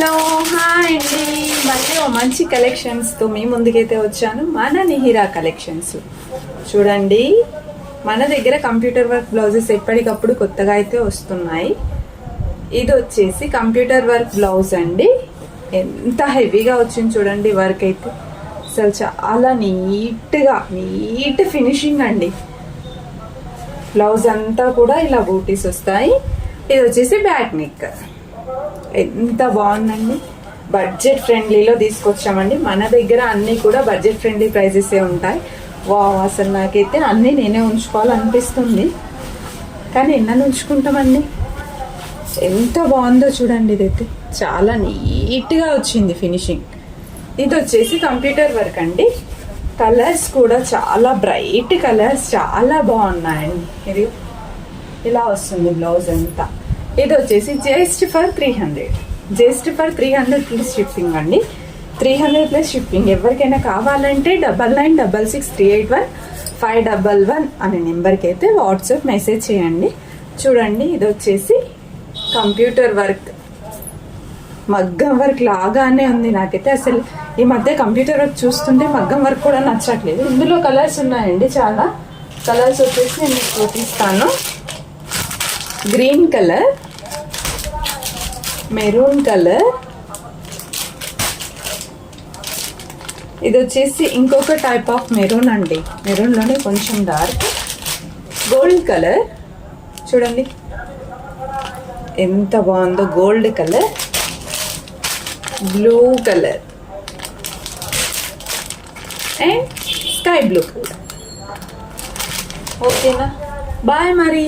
Hello hi అండి, మళ్ళీ ఓ మంచి కలెక్షన్స్తో మీ ముందుకైతే వచ్చాను. మన నిహిరా కలెక్షన్స్ చూడండి. మన దగ్గర కంప్యూటర్ వర్క్ బ్లౌజెస్ ఎప్పటికప్పుడు కొత్తగా అయితే వస్తున్నాయి. ఇది వచ్చేసి కంప్యూటర్ వర్క్ బ్లౌజ్ అండి. ఎంత హెవీగా వచ్చింది చూడండి. వర్క్ అయితే అసలు చాలా నీట్ ఫినిషింగ్ అండి. బ్లౌజ్ అంతా కూడా ఇలా బూటీస్ వస్తాయి. ఇది వచ్చేసి బ్యాక్ నెక్. ఎంత బాగుందండి. బడ్జెట్ ఫ్రెండ్లీలో తీసుకొచ్చామండి. మన దగ్గర అన్నీ కూడా బడ్జెట్ ఫ్రెండ్లీ ప్రైజెసే ఉంటాయి. అసలు నాకైతే అన్నీ నేనే ఉంచుకోవాలనిపిస్తుంది, కానీ ఎన్నని ఉంచుకుంటామండి. ఎంత బాగుందో చూడండి. ఇదైతే చాలా నీట్గా వచ్చింది ఫినిషింగ్. ఇది వచ్చేసి కంప్యూటర్ వర్క్ అండి. కలర్స్ కూడా చాలా బ్రైట్ కలర్స్, చాలా బాగున్నాయండి. ఇది ఇలా వస్తుంది బ్లౌజ్ అంతా. ఇది వచ్చేసి జస్ట్ ఫర్ 300 ప్లస్ షిప్పింగ్ అండి. 300 ప్లస్ షిప్పింగ్. ఎవరికైనా కావాలంటే 9963815511 అనే నెంబర్కి అయితే వాట్సాప్ మెసేజ్ చేయండి. చూడండి, ఇది వచ్చేసి కంప్యూటర్ వర్క్, మగ్గం వర్క్ లాగానే ఉంది. నాకైతే అసలు ఈ మధ్య కంప్యూటర్ వర్క్ చూస్తుంటే మగ్గం వర్క్ కూడా నచ్చట్లేదు. ఇందులో కలర్స్ ఉన్నాయండి, చాలా కలర్స్ వచ్చేసి నేను మీకు చూపిస్తాను. గ్రీన్ కలర్, మెరూన్ కలర్, ఇది వచ్చేసి ఇంకొక టైప్ ఆఫ్ మెరూన్ అండి. మెరూన్లోనే కొంచెం డార్క్. గోల్డ్ కలర్ చూడండి ఎంత బాగుందో. Gold colour, blue colour and sky blue colour. ఓకేనా, బాయ్ మరి.